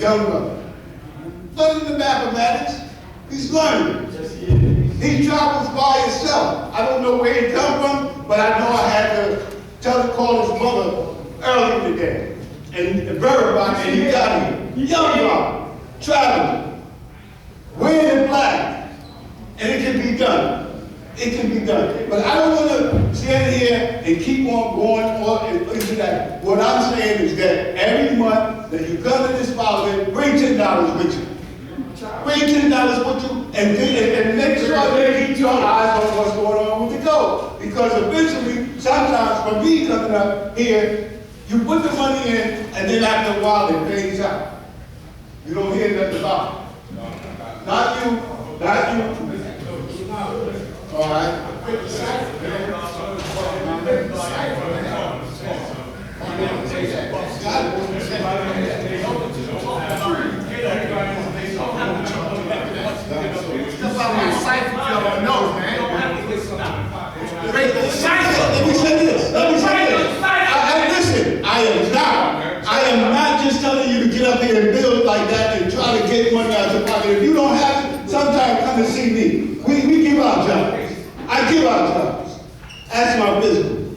Young brother. Learning the mathematics. He's learning. He travels by himself. I don't know where he come from, but I know I had to call his mother early today and verify that he got here. Young brother, traveling, wearing black, and it can be done. It can be done. But I don't want to stand here and keep on going on into that. What I'm saying is that every month that you come to this fountain, bring $10 with you. Bring $10 with you and make sure that you keep your eyes on what's going on with the gold. Because eventually, sometimes for me coming up here, you put the money in and then after a while it fades out. You don't hear nothing about it. Not you, not you. All right. Let me say this. Listen, I am not just telling you to get up here and build like that and try to get money out of your pocket. If you don't have it, sometimes come and see me. We give out jobs. I give out jobs. That's my business.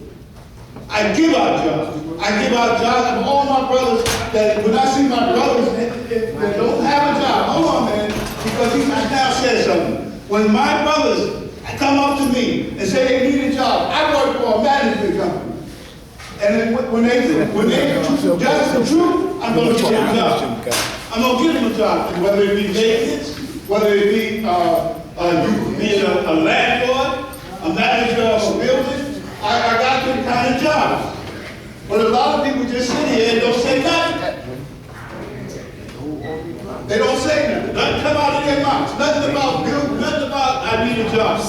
I give out jobs. I give out jobs of all my brothers that when I see my brothers that don't have a job, hold on, man, because he now said something. When my brothers come up to me and say they need a job, I work for a management company. And then when they just the truth, I'm going to get them a job. I'm going to give them a job, whether it be maintenance, whether it be you being a landlord, a manager of a building. I got them kind of jobs. But a lot of people just sit here and don't say nothing. They don't say nothing. Nothing come out of their mouths. Nothing about building, nothing about I need a job.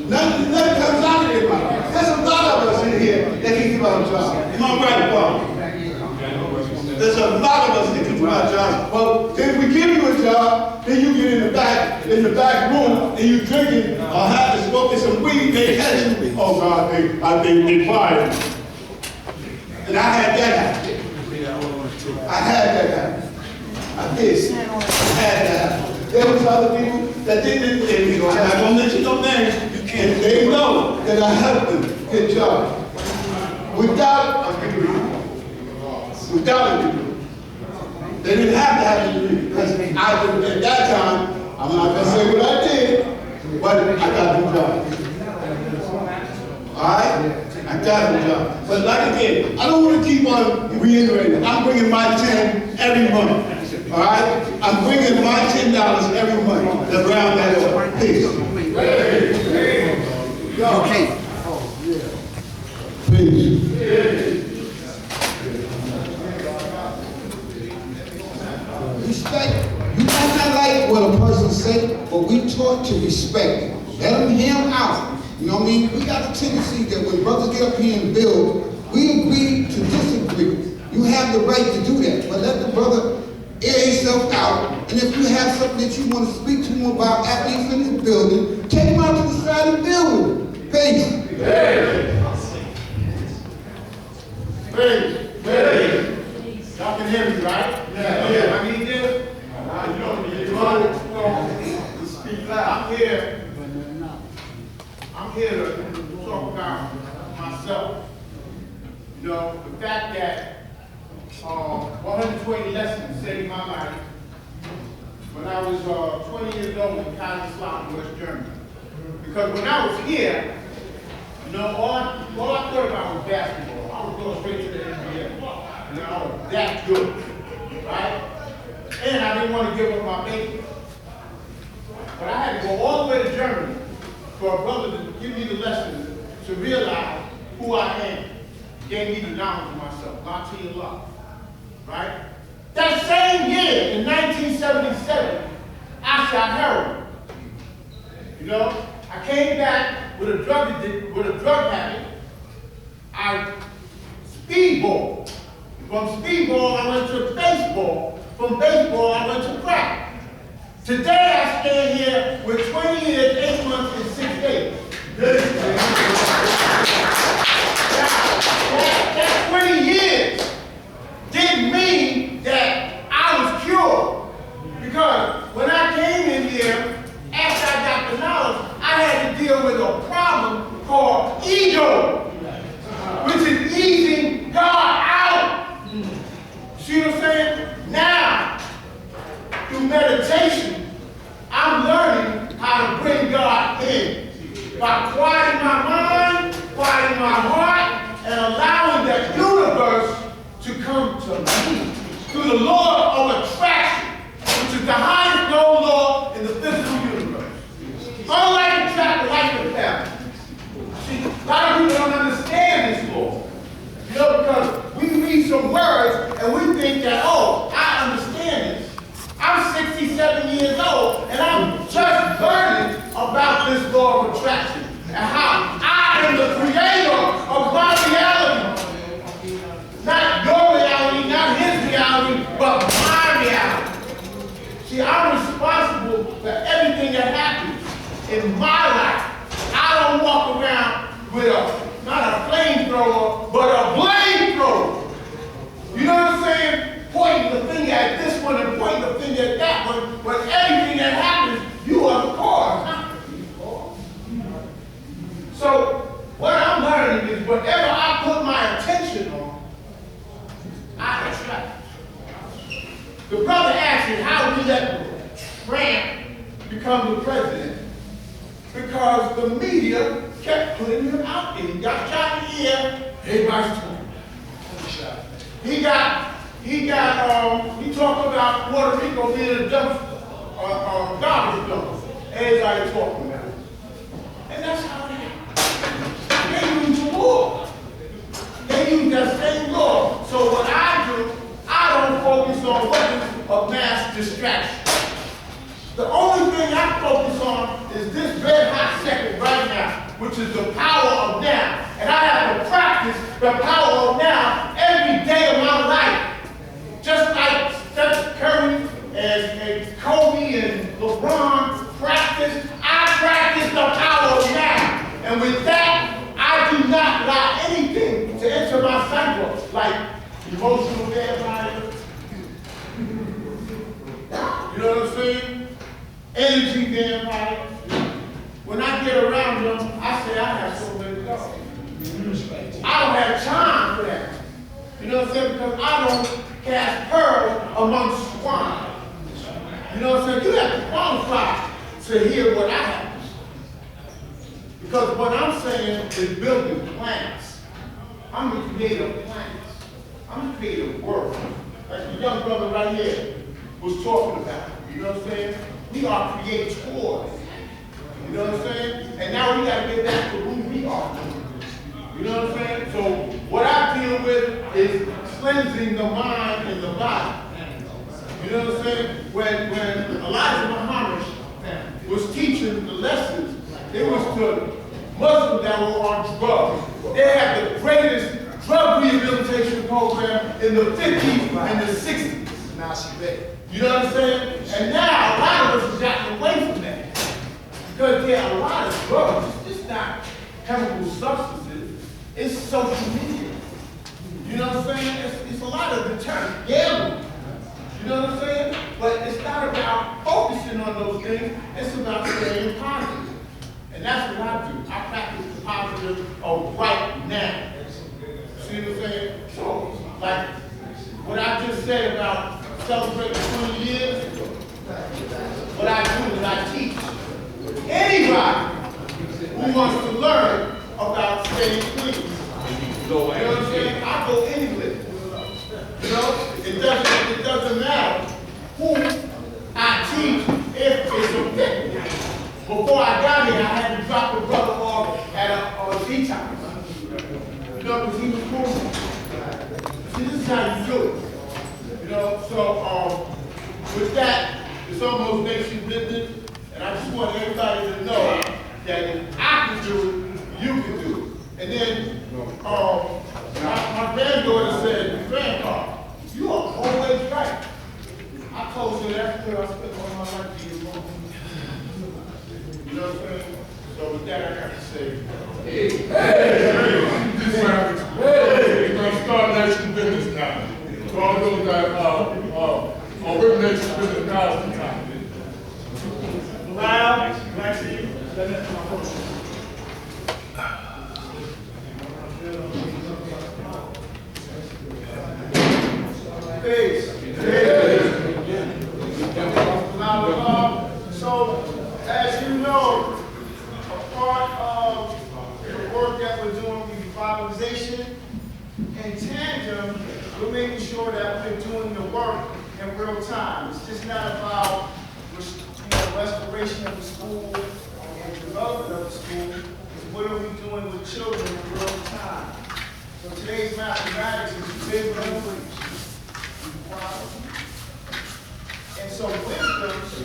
Nothing comes out of their mouth. There's a lot of us in here that can give out a job. Am I right, Bob? There's a lot of us that can give out jobs. Well, if we give you a job, then you get in the back room and you drinking or have to smoking some weed, they catch you. Oh God, they fired me. And I had that happen. I had that happen. I did. I had that happen. There was other people that didn't, and I'm not going to mention no names, and they know that I helped them get jobs. Without a degree. Without a degree. They didn't have to have a degree, because at that time, I'm not going to say what I did, but I got the job. All right? I got the job. But like again, I don't want to keep on reiterating. I'm bringing my 10 every month. All right? I'm bringing my $10 every month to round that up. Peace. Okay. Peace. Respect. You might not like what a person say, but we taught to respect it. Let them hear him out. You know what I mean? We got a tendency that when brothers get up here and build, we agree to disagree. You have the right to do that, but let the brother air himself out. And if you have something that you want to speak to him about after he finishes building, take him out to the side and build with him. Peace. Peace. Y'all can hear me, right? Yeah. I need this. You know, speak loud. I'm here to talk about myself. You know, the fact that 120 lessons saved my life when I was 20 years old in Kaiserslautern, West Germany. Because when I was here, you know, all I thought about was basketball. I was going straight to the NBA. You know, I was that good, right? And I didn't want to give up my baby. But I had to go all the way to Germany for a brother to give me the lesson to realize who I am. Gave me the knowledge of myself, not to your love. Right? That same year, in 1977, I shot heroin. You know, I came back with a drug habit. I speedball. From speedball, I went to baseball. From baseball, I went to crack. Today, I stand here with 20 years, 8 months, and 6 days. That 20 years didn't mean that I was cured. through meditation, I'm learning how to bring God in by quieting my mind, quieting my heart, and allowing the universe to come to me through the law of attraction, which is the highest known law in the physical universe. Unlike attract, like repel. See, a lot of people don't understand this law. You know, because we read some words and we think that, oh, I understand this. I'm 67 years old and I'm just learning about this law of attraction and how I am the creator of my reality. Not your reality, not his reality, but my reality. See, I'm responsible for everything that happens in my life. I don't walk around with not a flamethrower, but a flamethrower. You know what I'm saying? Pointing the finger at this one and pointing the finger at that one, but everything that happens, you are the cause, not the cause. So, what I'm learning is whatever I put my attention on, I attract. The brother asked me, how we let Trump become the president? Because the media kept putting him out there. He got shot in the ear, everybody's talking. He talked about Puerto Rico being a dumpster, garbage dump. Everybody talking about it. And that's how it is. They use the law. They use that same law. So what I do, I don't focus on weapons of mass distraction. The only thing I focus on is this red hot second right now, which is the power of now. And I have to practice the power of now every day of my life. Just like Steph Curry and Kobe and LeBron practice, I practice the power of now. And with that, I do not allow anything to enter my cycle, like emotional vampires. You know what I'm saying? Energy vampires. When I get around them, I say I have so many dogs. I don't have time for that. You know what I'm saying? Because I don't cast pearls amongst swine. You know what I'm saying? You have to qualify to hear what I have to say. Because what I'm saying is building plants. I'm a creator of plants. I'm a creator of work. Like the young brother right here was talking about. You know what I'm saying? We are creators. You know what I'm saying? And now we got to get back to who we are. You know what I'm saying? So what I deal with is cleansing the mind and the body. You know what I'm saying? When Elijah Muhammad was teaching the lessons, it was to Muslims that were on drugs. They had the greatest drug rehabilitation program in the 50s and the 60s. Now she back. You know what I'm saying? And now a lot of us have gotten away from that. Because there are a lot of drugs. It's not chemical substances. It's social media. You know what I'm saying? It's a lot of deterrent. Gambling. You know what I'm saying? But it's not about focusing on those things. It's about staying positive. And that's what I do. I practice the positive of right now. See what I'm saying? So, like what I just said about celebrating 20 years, what I do is I teach anybody who wants to learn about staying clean. You know what I'm saying? I go anywhere. You know, it doesn't matter who I teach if it's effective. Before I got here, I had to drop the brother off at a detox. You know, because he was cool. See, this is how you do it. You know, so with that, it's almost nation business, and I just want everybody to know that if I can do it, you can do it. And then my granddaughter said, "Grandpa, you are always right." I told her that's because I spent all my life being wrong. You know what I'm saying? So with that, I got to say, hey, we're going to start nation business now. So all those that are with nation business now is the time. Loud, Maxine, Peace. Peace. time. It's just not about restoration of the school and development of the school. It's what are we doing with children in real time. So today's mathematics is big language. And so wisdom is to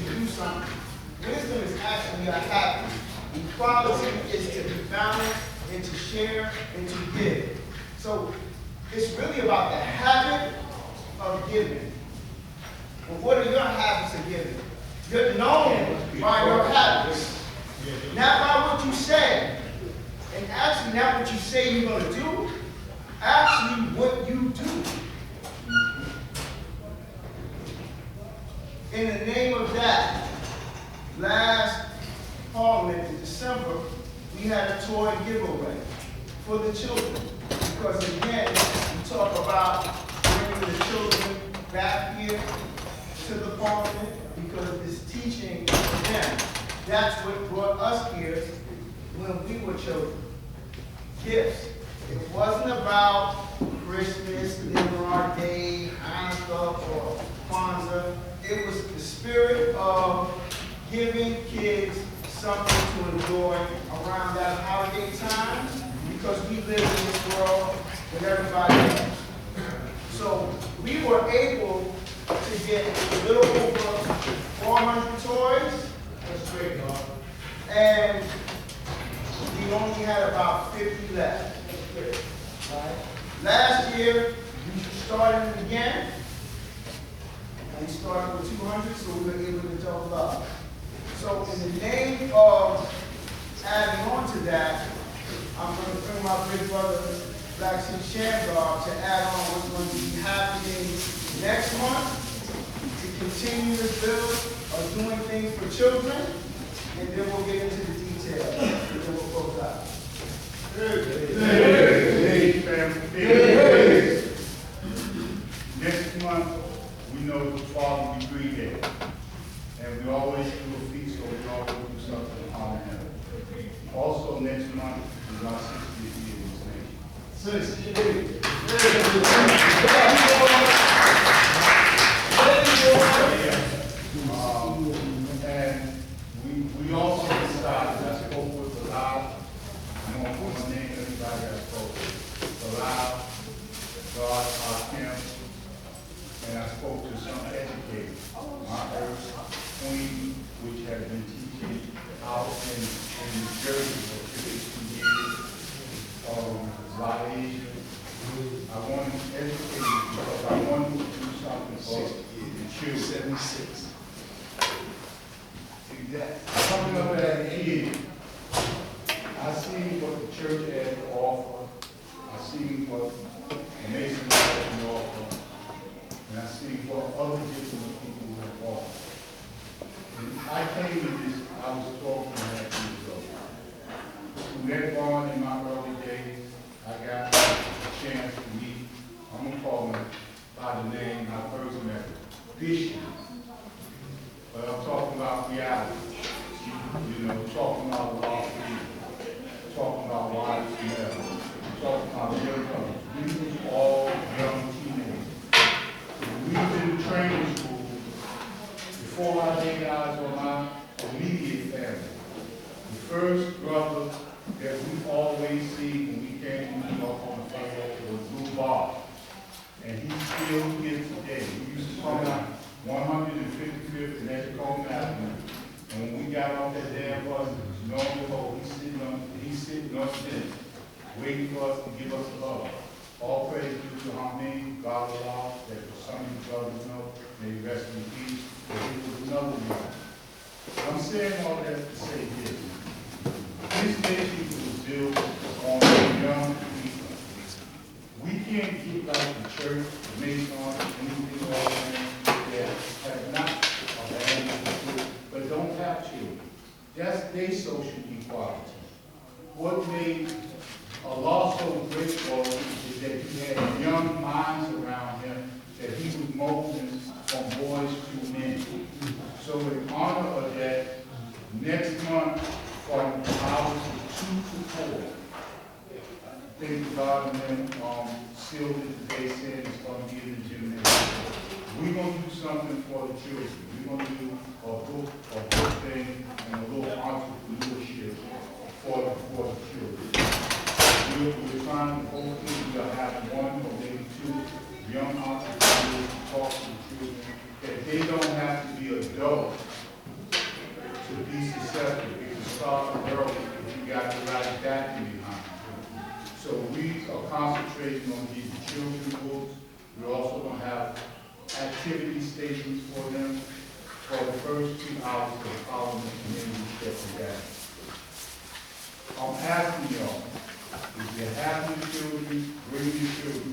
do something. Wisdom is actually a habit. Equality is to be balanced and to share and to give. So it's really about the habit of giving. Well, what are your habits of giving? You're known by your habits. Not by what you say. And actually not what you say you're going to do. Actually what you do. In the name of that, last Parliament in December, we had a toy giveaway for the children. Because again, we talk about bringing the children back here to the Parliament because it's teaching them. That's what brought us here when we were children. Gifts. It wasn't about Christmas, Nimrod Day, Hanukkah, or Kwanzaa. It was the spirit of giving kids something to enjoy around that holiday time because we live in this world with everybody else. So we were able to get a little over 400 toys. That's great, dog. And we only had about 50 left. Right? Last year, we started it again. And we started with 200, so we were able to double up. So in the name of adding on to that, I'm going to bring my big brother, Blackson Shamgar, to add on what's going to be happening next month to continue this bill of doing things for children, and then we'll get into the details, and then we'll close out. Next month, we know it's Father's Degree Day, and we always do a feast, so we always do something to honor him. Also, next month is our 60th year in this nation. And we also decided, I spoke with the loud, I'm going to put my name, everybody I spoke with, the loud, God, our Kim, and I spoke to some educators, my Earth Queen, which has been teaching out in New Jersey for 15 years, a lot of Asian. I want to educate you because I want to do something for the children. 76. Coming up as a kid, I see what the church has to offer. I see what the Masons have to offer. And I see what other different people have offered. And I came to this, I was 12.5 years old. Through that bond in my early days, I got a chance to meet, I'm going to call him by the name I first met, Bishop. But I'm talking about reality. You know, talking about law freedom, talking about wives and men, talking about young brothers. We were all young teenagers. We was in the training school before I laid eyes on my immediate family. The first brother that we always see when we came to New York on the phone was Lou Barr. And he's still here today. We used to come out 155th and Edgecombe Avenue. And when we got off that damn bus, lo and behold, he's sitting on stage, waiting for us to give us a love. All praise due to Hamid, God of Allah, that for some of you brothers know, may he rest in peace, that he was another one. I'm saying all that to say this. This nation was built on young people. We can't get like the church, the Masons, anything else that have not abandoned the truth, but don't have children. That's their social equality. What made Allah so great for him is that he had young minds around him that he was molding from boys to men. So in honor of that, next month from hours 2 to 4, thank God and then sealed it today saying it's going to be in the gymnasium. something for the children. We're going to do a book thing and a little entrepreneurship for the children. We're trying to hopefully we'll have one or maybe two young entrepreneurs to talk to the children that they don't have to be adults to be successful. You can start early if you got the right backing behind you. So we are concentrating on these children's books. We're also going to have activity stations for them for the first 2 hours of Parliament community that we have. I'm asking y'all, if you have your children, bring your children.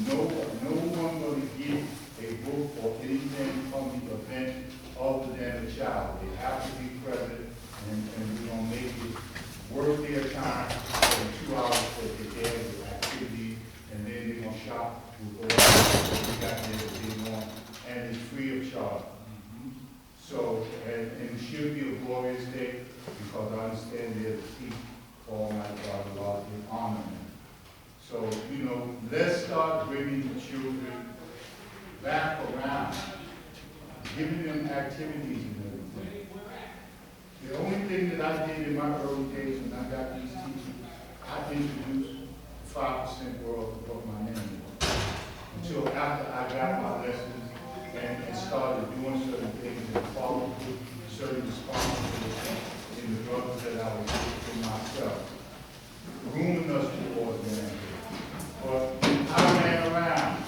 No one going to get a book or anything from the event other than the child. They have to be present, and we're going to make it worth their time for the 2 hours that they have with activities, and then they're going to shop with all we got there that they want, and it's free of charge. So, and it should be a glorious day, because I understand there's a feast for Almighty God, a lot in honor them. So, let's start bringing the children back around, giving them activities and everything. The only thing that I did in my early days when I got these teachers, I introduced 5% world of what my name was. Until after I got my lessons and started doing certain things and followed certain responsibilities in the drugs that I was taking myself, grooming us towards them. But I ran around.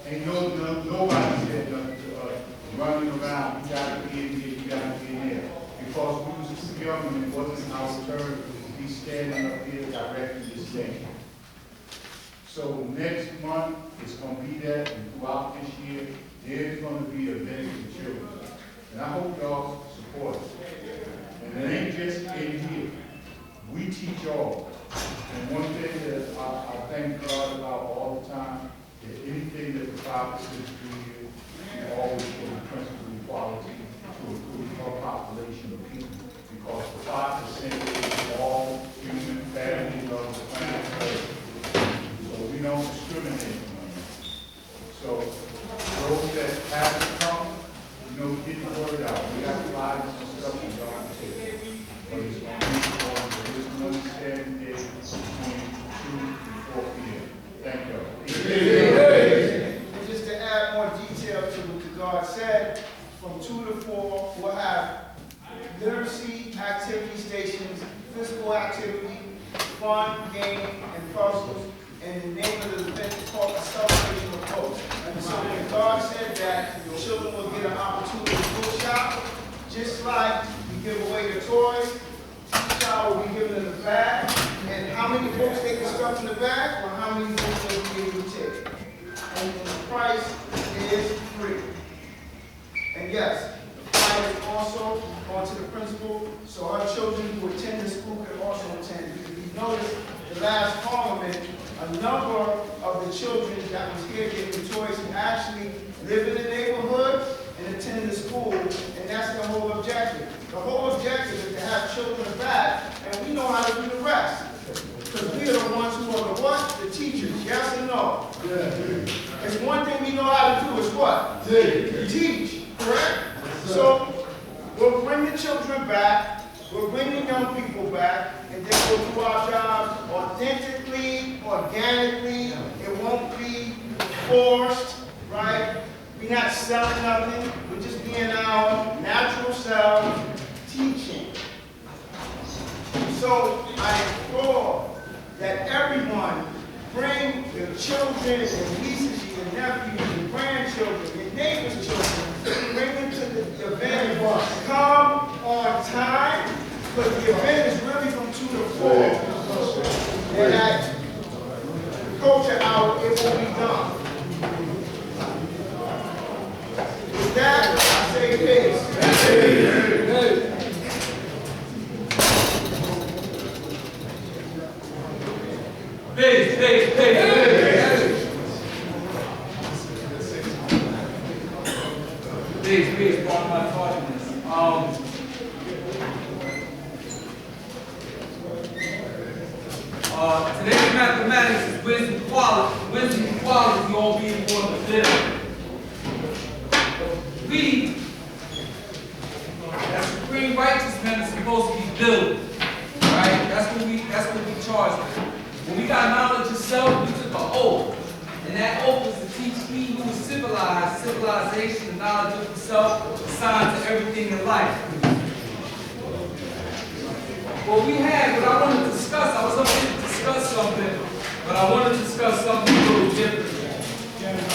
Ain't nobody said nothing to us. Running around, you gotta be in here, you gotta be in there. Because we was just young and it wasn't our turn to be standing up here directing this thing. So next month, it's going to be that, and throughout this year, there's going to be events for children. And I hope y'all support us. And it ain't just in here. We teach all. And one thing that I thank God about all the time, that anything that the Bible says do here, we always put the principle of equality to include our population of people. Because the 5% is all human, family, love, planet, so we don't discriminate on that. So those that have to come, get the word out. We got flyers and stuff and God to take. But it's going to be for this understanding day between 2 and 4 p.m. Thank you. And just to add more detail to what the God said, from 2 to 4, we'll have literacy activity stations, physical activity, fun, game, and puzzles. And the name of the event is called A Celebration of Hope. And so when God said that, the children will get an opportunity to go shop, just like we give away the toys, each child will be given in a bag, and how many books they can stuff in the bag, or how many books they will be able to take. And the price is free. And yes, the flyer is also going to the principal, so our children who attend the school can also attend. Because you notice the last Parliament, a number of the children that was here getting toys actually live in the neighborhood and attend the school, and that's the whole objective. The whole objective is to have children back, and we know how to do the rest. Because we are the ones who are the what? The teachers, yes or no? Yeah. It's one thing we know how to do is what? Teach, correct? So we'll bring the children back, we'll bring the young people back, and then we'll do our jobs authentically, organically. It won't be forced, right? We're not selling nothing. We're just being our natural selves, teaching. So I implore that everyone bring your children and nieces, your nephews, your grandchildren, your neighbors' children, bring them to the event. Come on time, but the event is really from 2 to 4. And at culture hour, it will be done. With that, I say peace. Peace, part of my thoughtfulness. Today's mathematics is wisdom, quality, all being more than little. accountability. Right? That's what we charged with. When we got knowledge of self, we took an oath. And that oath was to teach he who is civilized, civilization, the knowledge of himself, assigned to everything in life. What I wanted to discuss, I was up here to discuss something, but I want to discuss something a little different.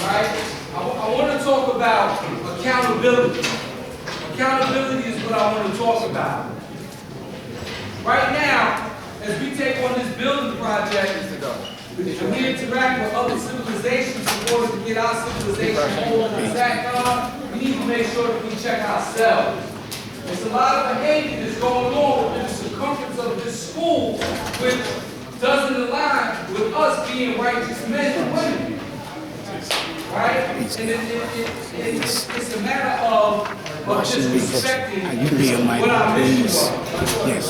Right? I want to talk about accountability. Accountability is what I want to talk about. Right now, as we take on this building project, and we interact with other civilizations in order to get our civilization over the back, we need to make sure that we check ourselves. There's a lot of behavior that's going on within the circumference of this school, which doesn't align with us being righteous men and women. Right? And it's a matter of disrespecting what our mission was. Yes.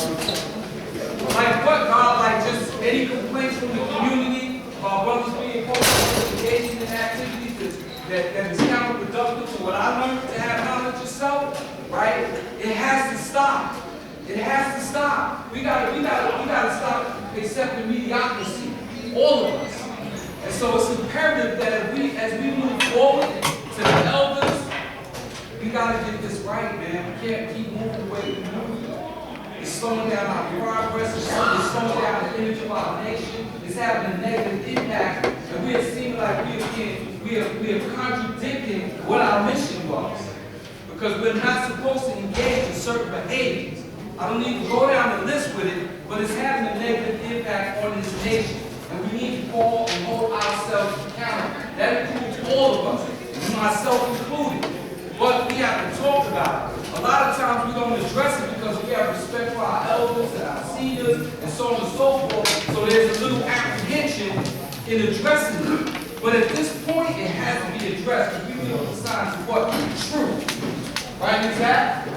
Like what, God? Like just any complaints from the community about brothers being engaging in activities that is counterproductive to what I learned to have knowledge of self, right? It has to stop. It has to stop. We gotta stop accepting mediocrity, all of us. And so it's imperative that as we move forward to the elders, we gotta get this right, man. We can't keep moving the way we're moving. It's slowing down our progress, it's slowing down the image of our nation, it's having a negative impact, and we are seeming like we are contradicting what our mission was. Because we're not supposed to engage in certain behaviors. I don't need to go down the list with it, but it's having a negative impact on this nation. And we need to call and hold ourselves accountable. That includes all of us, myself included. But we have to talk about it. A lot of times we don't address it because we have respect for our elders and our seniors and so on and so forth. So there's a little apprehension in addressing it. But at this point, it has to be addressed because we deal with the signs of what? Truth. Right, exactly?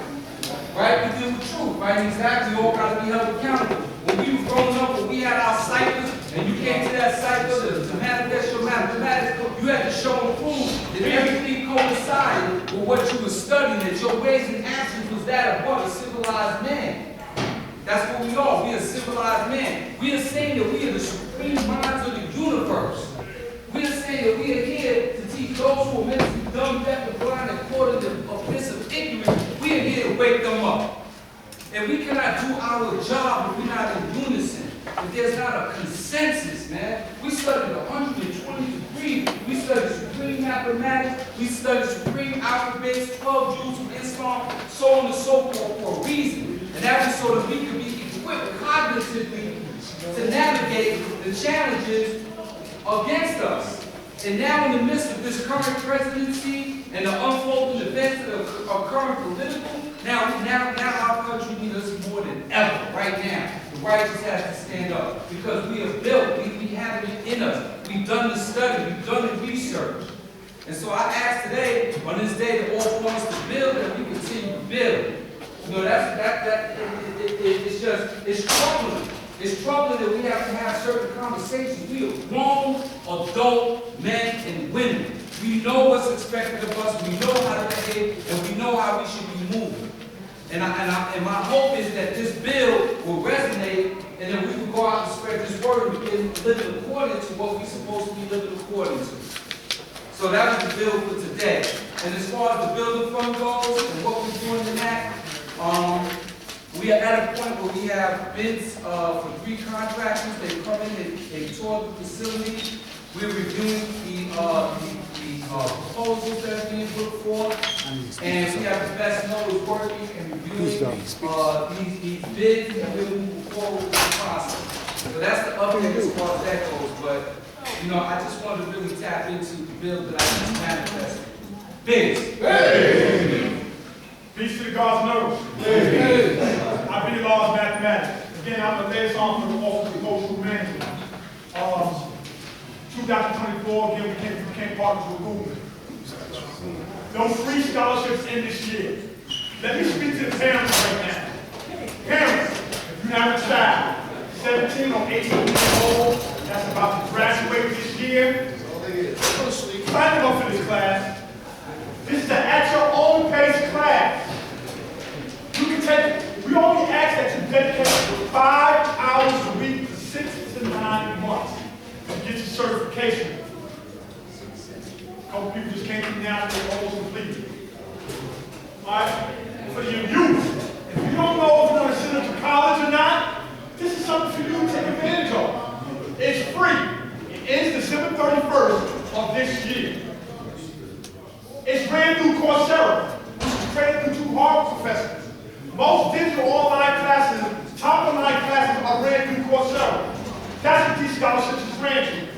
Right? We deal with truth. Right, exactly? We all got to be held accountable. When we were growing up, when we had our cycles, and you came to that cycle to manifest your mathematics, you had to show and prove that everything coincided with what you were studying, that your ways and actions was that of what? A civilized man. That's what we are. We are civilized men. We are saying that we are the supreme minds of the universe. We are saying that we are here to teach those who are meant to be dumb, deaf, and blind according to the abyss of ignorance. We are here to wake them up. And we cannot do our job if we're not in unison. If there's not a consensus, man. We studied 120 degrees. We studied supreme mathematics. We studied supreme alphabets, 12 Jews of Islam, so on and so forth for a reason. And that was so that we could be equipped cognitively to navigate the challenges against us. And now in the midst of this current presidency and the unfolding events that are current political, now our country needs us more than ever right now. The righteous has to stand up because we are built, we have it in us. We've done the study, we've done the research. And so I ask today, on this day that all points to build, that we continue to build. You know, it's troubling. It's troubling that we have to have certain conversations. We are grown, adult men and women. We know what's expected of us, we know how to behave, and we know how we should be moving. And my hope is that this bill will resonate, and that we will go out and spread this word and begin living according to what we're supposed to be living according to. So that was the bill for today. And as far as the building fund goes and what we're doing in that, we are at a point where we have bids for 3 contractors. They come in, they tour the facility. We're reviewing the proposals that are being put forth, and we have the best knowledge working and reviewing these bids, and we're moving forward with the process. So that's the update as far as that goes. But you know, I just wanted to really tap into the bill that I just manifested. Bids. Hey. Peace to the God's nerves. Hey. I be laws of mathematics. Again, I'm the liaison for the Office of Cultural Management. 2024, again, we became partners with Google. Those 3 scholarships in this year. Let me speak to the parents right now. Parents, if you have a child, 17 or 18 years old, that's about to graduate this year, sign them up for this class. This is an at your own pace class. You can take it. We only ask that you dedicate certification. A couple people just came through now, they're almost completed. All right? For your youth, if you don't know if you're going to send them to college or not, this is something for you to take advantage of. It's free. It ends December 31st of this year. It's ran through Coursera, which is accredited through 2 Harvard professors. Most digital online classes, top online classes, are ran through Coursera. That's what these scholarships is ran through.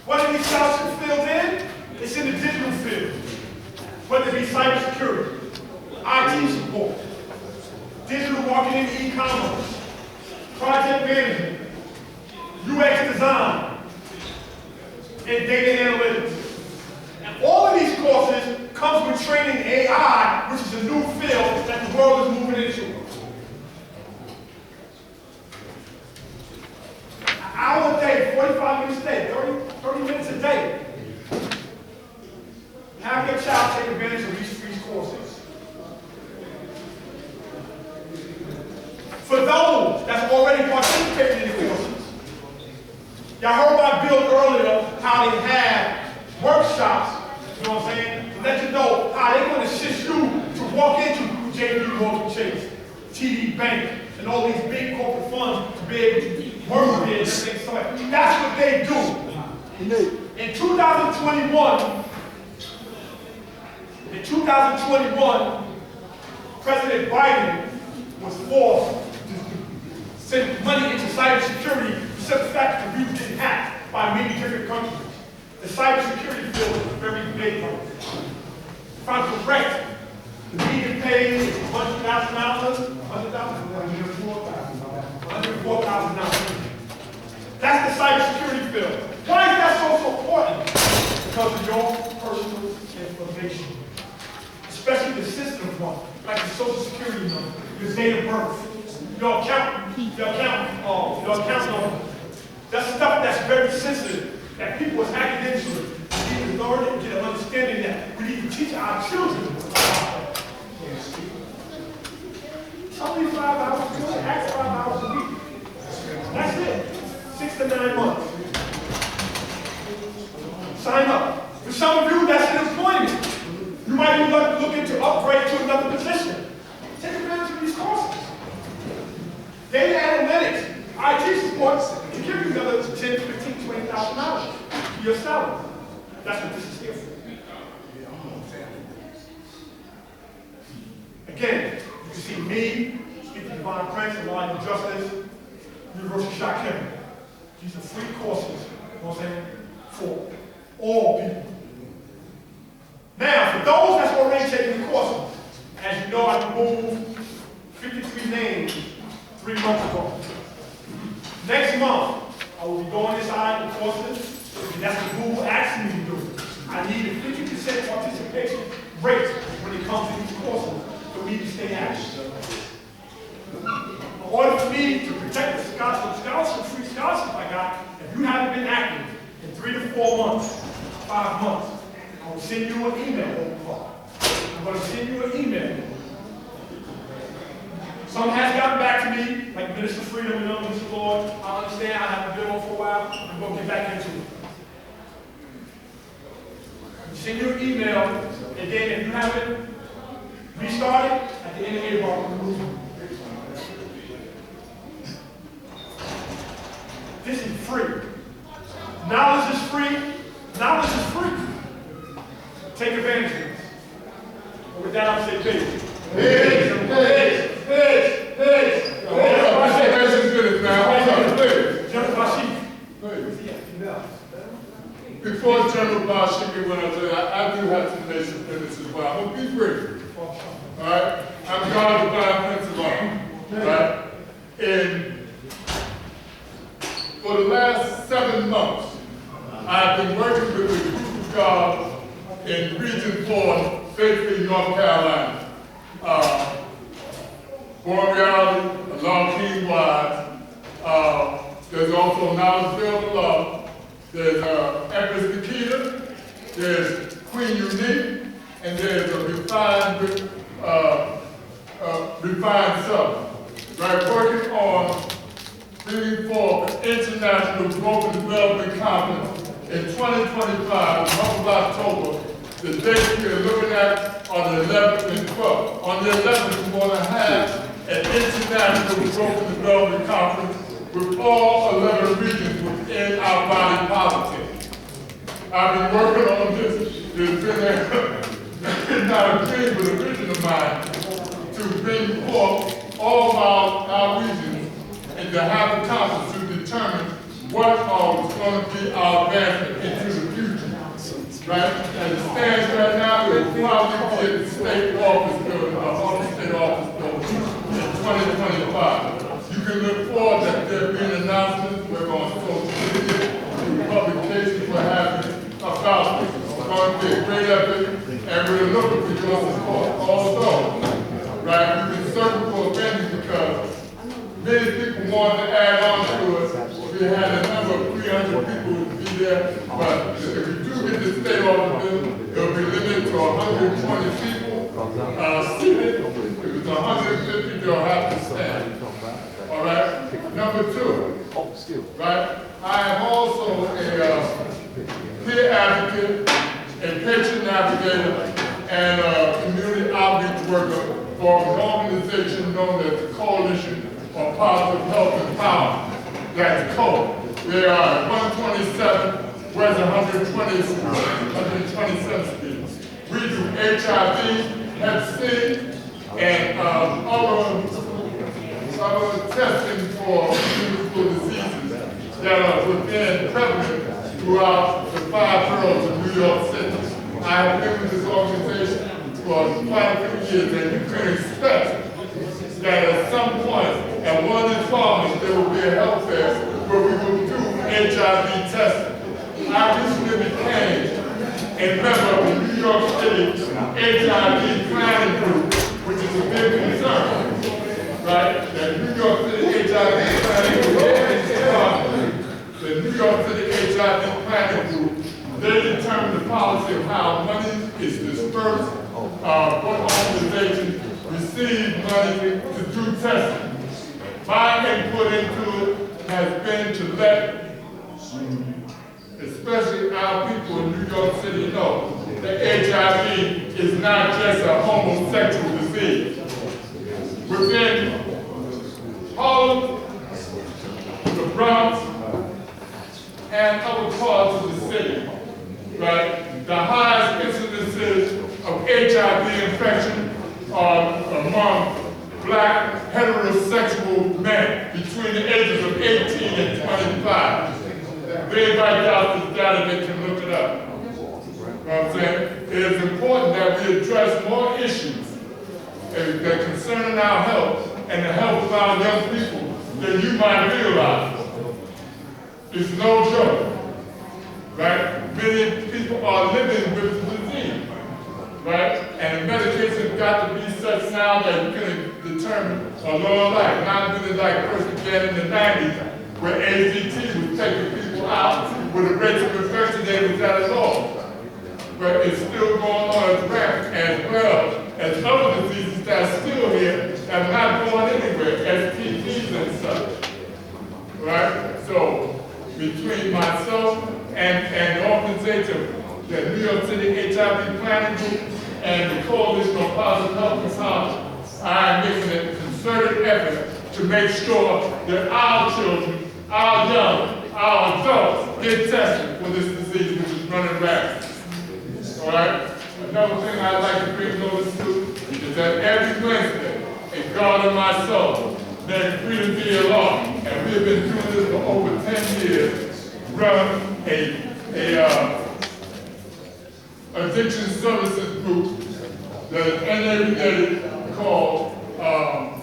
What are these scholarships filled in? It's in the digital field. Whether it be cybersecurity, IT support, digital marketing, e-commerce, project management, UX design, and data analytics. And all of these courses comes with training in AI, which is a new field that the world is moving into. An hour a day, 45 minutes a day, 30 minutes a day. Have your child take advantage of these courses. For those that's already participating in the courses, y'all heard about Bill earlier, how they have workshops, you know what I'm saying, to let you know how they're going to assist you to walk into JP Morgan Chase, TD Bank, and all these big corporate funds to be able to work with it and everything. So that's what they do. In 2021, President Biden was forced to send money into cybersecurity except the fact that we were getting hacked by many different countries. The cybersecurity field is very big. If I'm correct, the median pay is $100,000, $104,000. That's the cybersecurity field. Why is that so important? Because of your personal information, especially the system one, like the social security number, your date of birth, your account number. That's stuff that's very sensitive, that people is hacking into it. We need to learn it and get an understanding that we need to teach our children about that. It's only 5 hours a week, ask 5 hours a week. That's it. 6 to 9 months. Sign up. For some of you, that's an employment. You might be looking to upgrade to another position. Take advantage of these courses. Data analytics, IT support can give you another $10,000, $15,000, $20,000 to your salary. That's what this is here for. Again, you can see me, Speaking Divine Prince, and Lion of Justice, University of Shaquem. These are free courses, you know what I'm saying, for all people. Now, for those that's already taking the courses, as you know, I removed 53 names 3 months ago. Next month, I will be going inside the courses, and that's what Google asked me to do. I need a 50% participation rate when it comes to these courses for me to stay active. In order for me to protect the free scholarship I got, if you haven't been active in 3 to 4 months, 5 months, I will send you an email. I'm going to send you an email. Some has gotten back to me, like Minister Freedom and Minister Lord. I understand I haven't been on for a while. I'm going to get back into it. Send you an email, and then if you haven't restarted, at the end of the year, I'll remove you. This is free. Knowledge is free. Knowledge is free. Take advantage of this. And with that, I'll say peace. Before General Bashir get what I'm saying, I do have to make some business as well. I'm going to be brief. All right? I'm God Divine Prince of Honor. Right? And for the last 7 months, I've been working with the group of God in Region 4, Fayetteville, North Carolina. Born reality, along King Wise. There's also Knowledgeville Law. There's Empress Nikita. There's Queen Unique. And there's a refined Southern. Right, working on bringing forth the International Global Development Conference in 2025, the month of October, the date we're looking at on the 11th and 12th. On the 11th, we want to have an international growth and development conference with all 11 regions within our body politic. I've been working on this. It's been not a dream, but a vision of mine to bring forth all of our regions and to have a conference to determine what is going to be our advancement into the future. Right? As it stands right now, it will probably be at the state office building, or the state office building in 2025. You can look forward that there'll be an announcement. We're on social media, publications, what have you, about this. It's going to be a great effort, and we're looking for your support. Also, right, we've been searching for venues because many people wanted to add on to it. We had a number of 300 people to be there, but if we do get the state office bill, it'll be limited to 120 people seated. If it's 150, they'll have to stand. All right. Number two, right? I am also a peer advocate, a patient navigator, and a community outreach worker for an organization known as the Coalition for Positive Health and Power. That's COPE. They are at 127 West 127th Street. We do HIV, Hep C, and other testing for communicable diseases that are within prevalent throughout the 5 boroughs of New York City. I have been with this organization for quite a few years, and you can expect that at some point, at one of these farmers, there will be a health fair where we will do HIV testing. I recently became a member of the New York City HIV planning group, which is a big concern, right? The New York City HIV planning group, the New York City HIV planning group, they determine the policy of how money is dispersed, what organizations receive money to do testing. My input into it has been to let, especially our people in New York City, know that HIV is not just a homosexual disease. Within Harlem, the Bronx, and other parts of the city, right, the highest incidences of HIV infection are among Black heterosexual men between the ages of 18 and 25. If anybody doubts this data, they can look it up. You know what I'm saying? It is important that we address more issues that concern our health and the health of our young people than you might realize. It's no joke, right? Many people are living with the disease, right? And the medications got to be such now that you can determine a lower life. Not really like first again in the 90s, where AZT was taking people out with a rate of infection they was at all. But it's still going on as rampant, as well as other diseases that are still here and not going anywhere, STDs and such. Right? So, between myself and the organization, the New York City HIV Planning Group, and the Coalition on Positive Health and Power, I am making a concerted effort to make sure that our children, our young, our adults get tested for this disease which is running rampant. All right? Another thing I'd like to bring notice to is that every Wednesday, a God in my soul, named Freedom Be Law, and we have been doing this for over 10 years, run a addiction services group that is NABA called, well,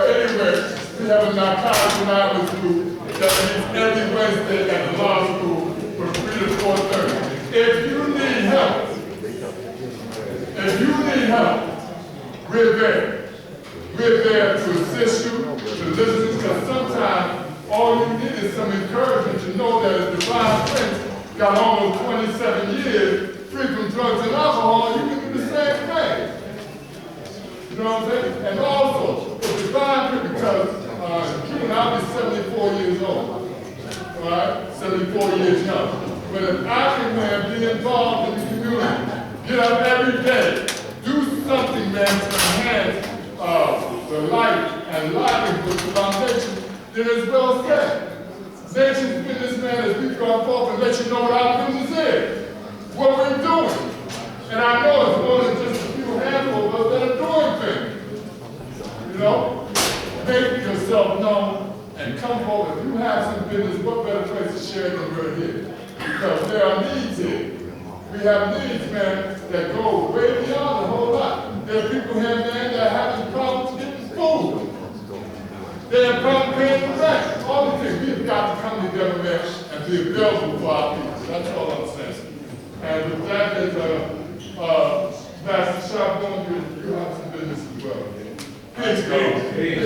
anyway, we have a narcotics anonymous group that meets every Wednesday at the law school from 3 to 4:30. If you need help, we're there. We're there to assist you, to listen, because sometimes all you need is some encouragement to know that a divine prince got almost 27 years free from drugs and alcohol, you can do the same thing. You know what I'm saying? And also, fine print because June I'll be 74 years old. All right, 74 years young. But an African man be involved in the community, get up every day, do something, man, to enhance the life and livelihood of our nation, then it's well said. Nation's businessman as we go forth and let you know what our business is, what we're doing. And I know it's more than just a few handful of us that are doing things. You know, make yourself known and come forward. If you have some business, what better place to share than we're here? Because there are needs here. We have needs, man, that go way beyond a whole lot. There are people here, man, that are having problems getting food. They have problems paying for rent. All the things. We've got to come together, man, and be available for our people. That's all I'm saying. And with that, Pastor Sharp, you have some business as well. Please go. Please.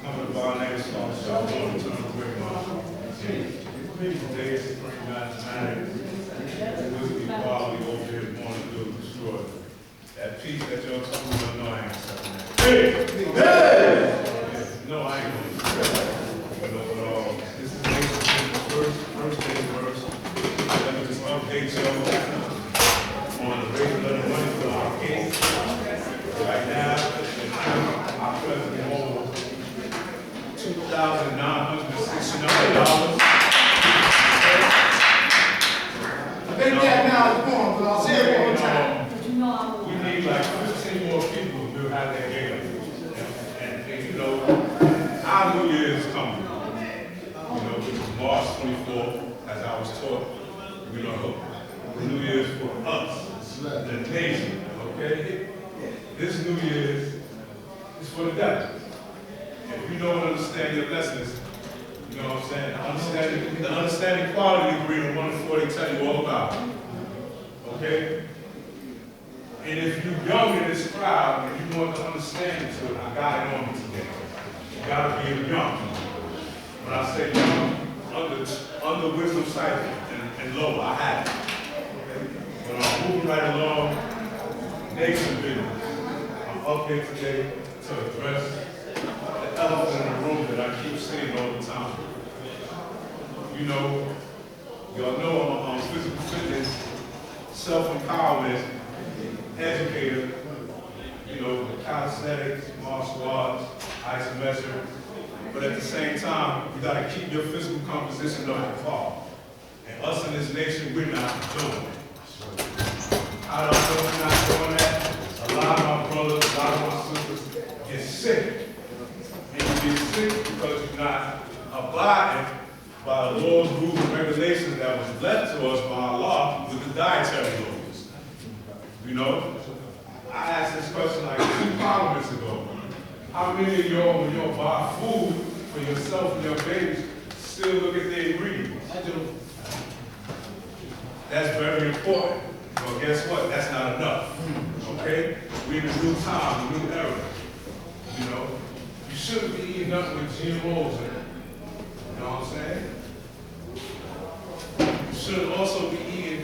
Coming to our next song, Sharp, going to the quick one. Today is spring mathematics. Wisdom equality over here want to do destroy. That piece that y'all talking about, no, I ain't accepting that. Hey! No, I ain't going to accept that. But this is the first day verse. Let me just update y'all on the rate of the money for our case. Right now, our president holds $2,969. Maybe that now is born, but I'll say it one more time. We need like 15 more people to have that game. And you know, our New Year is coming. You know, which is March 24th, as I was taught. You know, the New Year is for us, the nation, okay? This New Year is for the devil. If you don't understand your lessons, you know what I'm saying? The understanding quality degree in 140 tell you all about it. Okay? And if you're young in this crowd and you want to understand it, so I got it on me today. You gotta be young. When I say young, under wisdom cycle and lower, I have it. But I'm moving right along, nation business. I'm up here today to address the elephant in the room that I keep seeing all the time. You know, y'all know I'm a physical fitness, self-empowerment educator, you know, calisthenics, martial arts, isometric. But at the same time, you gotta keep your physical composition up to par. And us in this nation, we're not doing it. How do I know we're not doing that? A lot of my brothers, a lot of my sisters get sick. And you get sick because you're not abiding by the laws, rules, and regulations that was left to us by our law with the dietary laws. You know? I asked this question like 2 parliaments ago. How many of y'all, when y'all buy food for yourself and your babies, still look at the ingredients? I do. That's very important. But guess what? That's not enough. Okay? We're in a new time, a new era. You know? You shouldn't be eating nothing with GMOs in it. You know what I'm saying? You should also be eating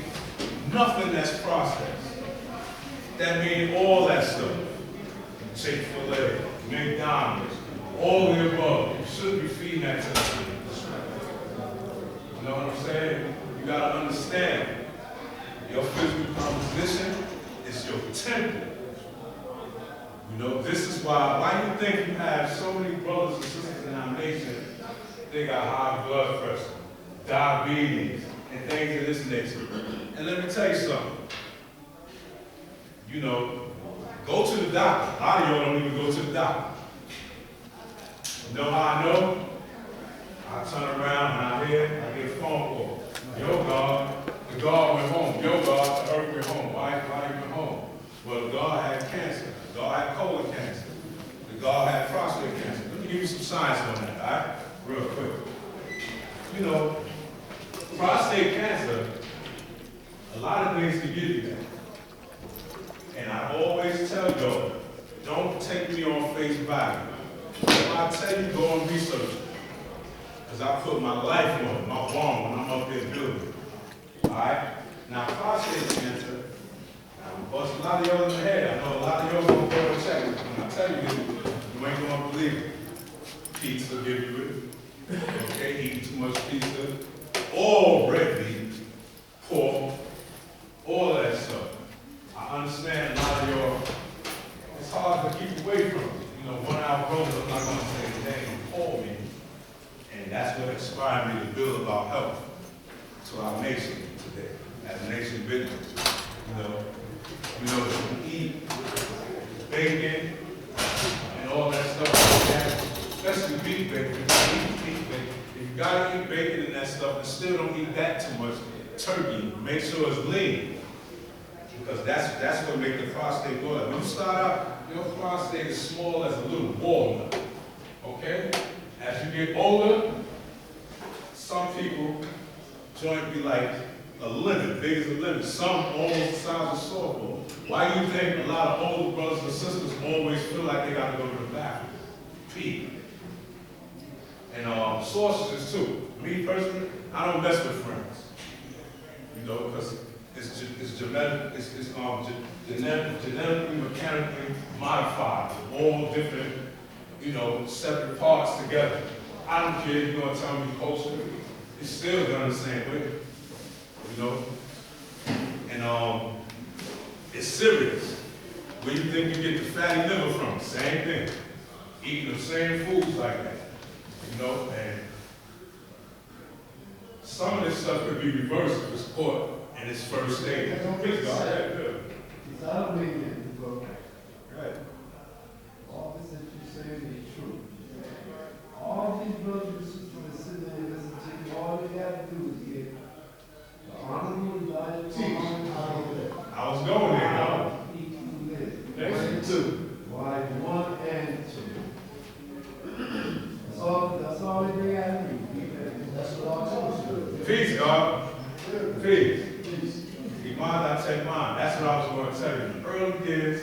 nothing that's processed. That means all that stuff. Chick-fil-A, McDonald's, all the above. You shouldn't be feeding that to the kids. You know what I'm saying? You gotta understand, your physical composition is your temple. You know, this is why you think you have so many brothers and sisters in our nation, they got high blood pressure, diabetes, and things of this nature. And let me tell you something. You know, go to the doctor. A lot of y'all don't even go to the doctor. You know how I know? I turn around and I get a phone call. Yo, God, the God went home. Yo, God, the earth went home. Why he went home? Well, God had cancer. God had colon cancer. The God had prostate cancer. Let me give you some science on that, all right? Real quick. You know, prostate cancer, a lot of things can give you that. And I always tell y'all, don't take me on face value. If I tell you, go and research it. Because I put my life on it, my bond, when I'm up there building. All right? Now, prostate cancer, I'm bust a lot of y'all in the head. I know a lot of y'all gonna go and check it. When I tell you this, You ain't gonna believe it. Pizza give you it. Okay, eating too much pizza. All red meat, pork, all of that stuff. I understand a lot of your, it's hard to keep away from it. You know, one of our brothers, I'm not gonna say his name, called me. And that's what inspired me to build about health to our nation today, as a nation business. You know, to eat bacon and all that stuff like that, especially beef bacon. If you gotta eat bacon and that stuff, and still don't eat that too much. Turkey, make sure it's lean, because that's what makes the prostate go up. When you start out, your prostate is small as a little walnut. Okay? As you get older, some people joint be like a lemon, big as a lemon. Some almost the size of softball. Why do you think a lot of older brothers and sisters always feel like they gotta go to the bathroom? Pee. And sausages too. Me personally, I don't mess with friends. You know, because it's genetically, mechanically modified. All different, you know, separate parts together. I don't care if you're gonna tell me culture, it's still done the same way. You know? And it's serious. Where you think you get the fatty liver from? Same thing. Eating the same foods like that. You know, and some of this stuff could be reversed if it's caught in its first stage. Please God. It's out of me, bro. Right. All this that you're saying is true. All these brothers and sisters that sit there and listen to you, all they got to do is get the honorable Elijah I was going there, y'all. Next two. Why one and two. That's all they got to do. That's what all tells you. Peace, God. Peace. Keep mine, I take mine. That's what I was going to tell you. In the early years,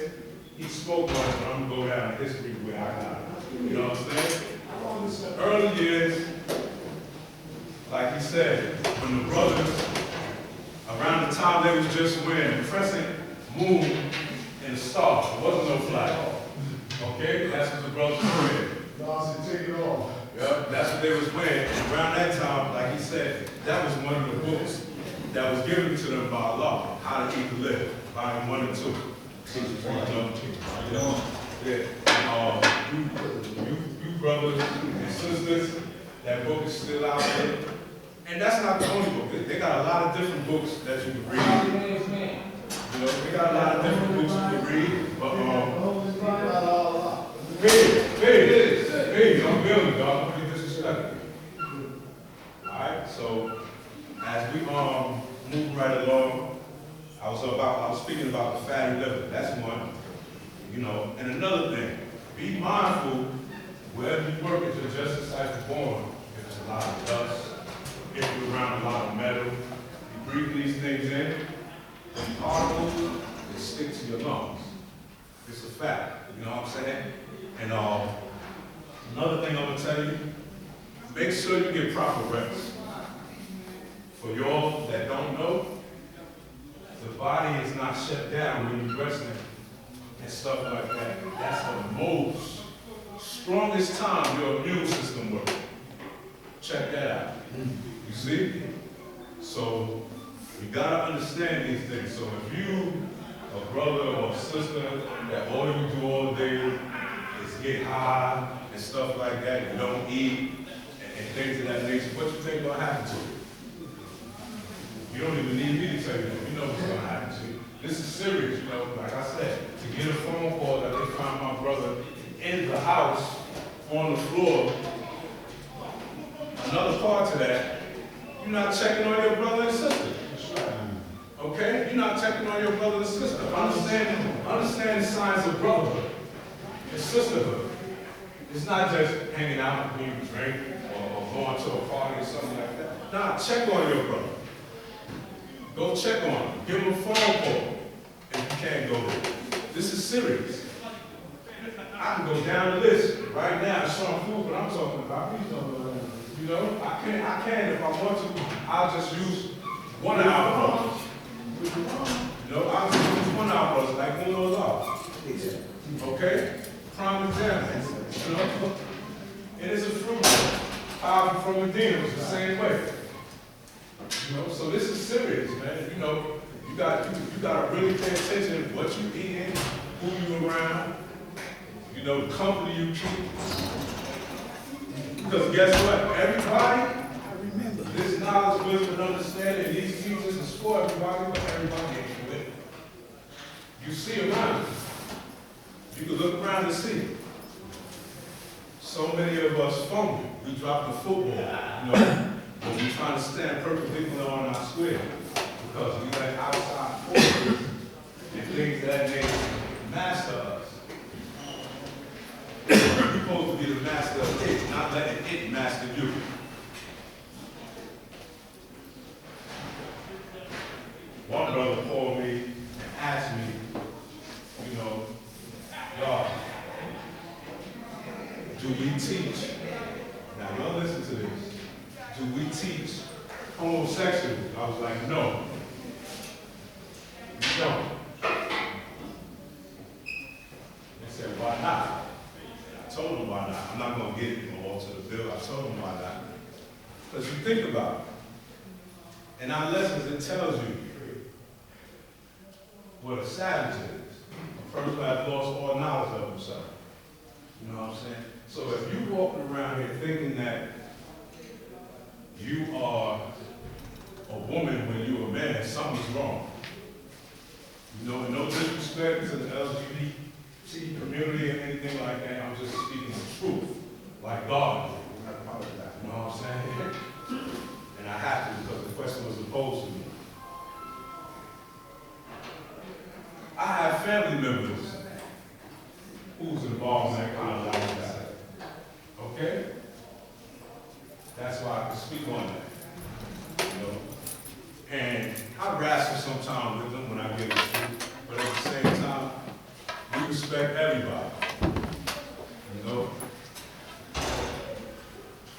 he spoke on it, but I'm going to go down in history where I got it. You know what I'm saying? Early years, like he said, when the brothers, around the time they was just wearing the crescent moon and the star, there wasn't no flag. Okay? That's what the brothers were wearing. God said, take it off. Yep, that's what they was wearing. And around that time, like he said, that was one of the books that was given to them by Allah, How to Eat and Live, volume 1 and 2. Yeah. You brothers and sisters, that book is still out there. And that's not the only book. They got a lot of different books that you can read. You know, they got a lot of different books you can read. But I'm building, dog. Don't be disrespectful. Alright, so as we move right along, I was speaking about the fatty liver. That's one. You know, and another thing, be mindful wherever you work at your justice site born. If there's a lot of dust, if you're around a lot of metal, you breathe these things in, the particles, they stick to your lungs. It's a fact, you know what I'm saying? And another thing I'm gonna tell you, make sure you get proper rest. For y'all that don't know, the body is not shut down when you're resting and stuff like that. That's the most strongest time your immune system works. Check that out. You see? So you gotta understand these things. So if you, a brother or a sister, that all you do all day is get high and stuff like that, you don't eat and things of that nature, what you think gonna happen to you? You don't even need me to tell you that. You know what's gonna happen to you. This is serious, you know, like I said, to get a phone call that they found my brother in the house on the floor. Another part to that, you're not checking on your brother and sister. Okay? You're not checking on your brother and sister. Understand the signs of brotherhood and sisterhood. It's not just hanging out and doing a drink or going to a party or something like that. Nah, check on your brother. Go check on him. Give him a phone call if you can't go there. This is serious. I can go down the list right now and show them food, but I'm talking about. You know, I can if I want to. I'll just use 1 hour brothers. You know, I'll just use 1 hour brothers like one of those. Okay? Prime example. You know? And it's a fruit powerful from within. It's the same way. You know, so this is serious, man. You know, you gotta really pay attention to what you eating, who you around, you know, the company you keep. Because guess what? Everybody, this knowledge, wisdom, and understanding, these teachers is for everybody, but everybody ain't with it. You see around. You can look around and see. So many of us fumble. We drop the football, you know, but we trying to stand perpendicular on our square because we let outside forces and things that nature master us. You're supposed to be the master of it, not letting it master you. One brother called me and asked me, you know, God, do we teach? Now, y'all listen to this. Do we teach homosexuals? I was like, no. We don't. They said, why not? I told them why not. I'm not going to get all to the bill. I told them why not. Because you think about it. In our lessons, it tells you what a savage is. A person who has lost all knowledge of himself. You know what I'm saying? So if you walking around here thinking that you are a woman when you're a man, something's wrong. You know, no disrespect to the LGBT community or anything like that. I'm just speaking the truth, like God did. You know what I'm saying? And I have to because the question was posed to me. I have family members who's involved in that kind of lifestyle. Okay? That's why I can speak on that. You know? And I wrestle sometimes with them when I get with you, but at the same time, we respect everybody. You know?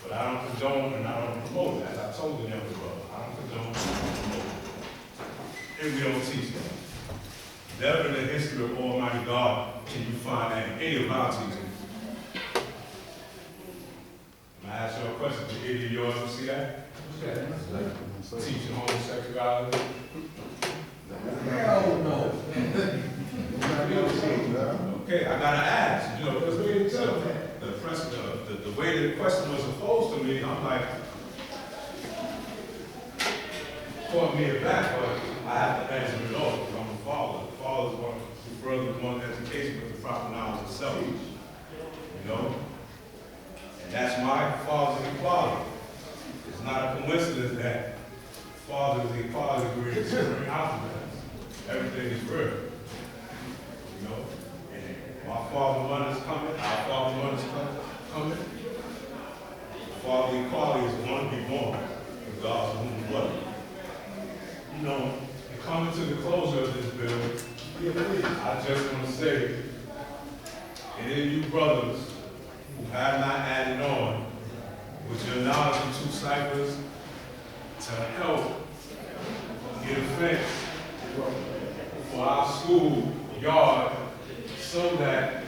But I don't condone and I don't promote that. I told the younger brother, I don't condone and promote it. And we don't teach that. Never in the history of Almighty God can you find that in any of our teachings. I ask you a question. Did any of you ever see that? Teaching homosexuality? Hell no. Okay, I gotta ask, you know, because the way the question was posed to me, I'm like, caught me aback, but I have to answer it all because I'm a father. The father's one, the brother's one education with the proper knowledge of self. You know? And that's my father's equality. It's not a coincidence that father's equality agrees with different alphabets. Everything is real. You know? And my father, mother's coming, our father, mother's coming. Father equality is one to be born, regardless of whom blood. You know, and coming to the closure of this bill, I just want to say, any of you brothers who have not added on with your knowledge of 2 ciphers to help get a fence for our school yard so that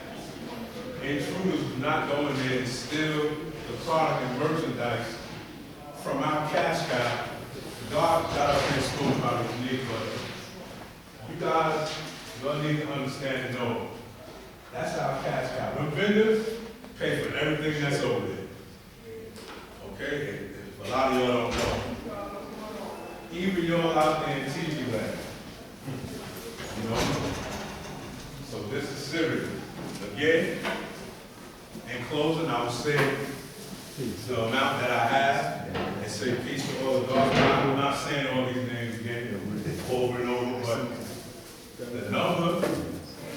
intruders do not go in there and steal the product and merchandise from our cash cow. God got us in school about his need, but you guys, y'all need to understand and know that's our cash cow. The vendors pay for everything that's over there. Okay? If a lot of y'all don't know. Even y'all out there in TV land. You know? So this is serious. Again, in closing, I would say the amount that I have and say peace to all the God. I'm not saying all these names again over and over, but the number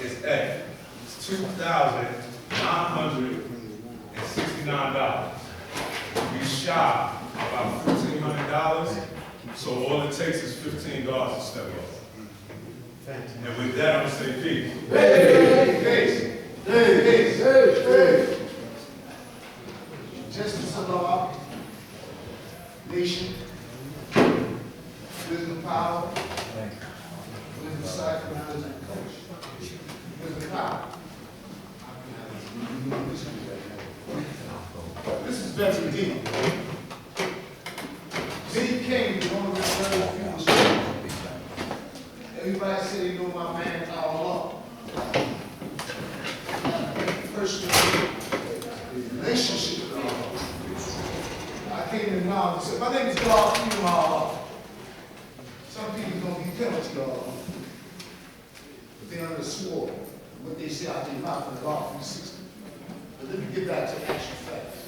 is A. It's $2,969. We shy about $1,500, so all it takes is $15 to step up. And with that, I'm going to say peace. Peace. Peace. Peace. Justice of law, nation, wisdom power, wisdom sacrifice, wisdom power. that's what he did. Then he came to one of the very few schools. Everybody said they know my man all up. Personal relationship with God. I came in now and said, my name is God, you know, some people don't be penalty God. But they underswore what they say out their mouth in God 360. But let me get back to actual facts.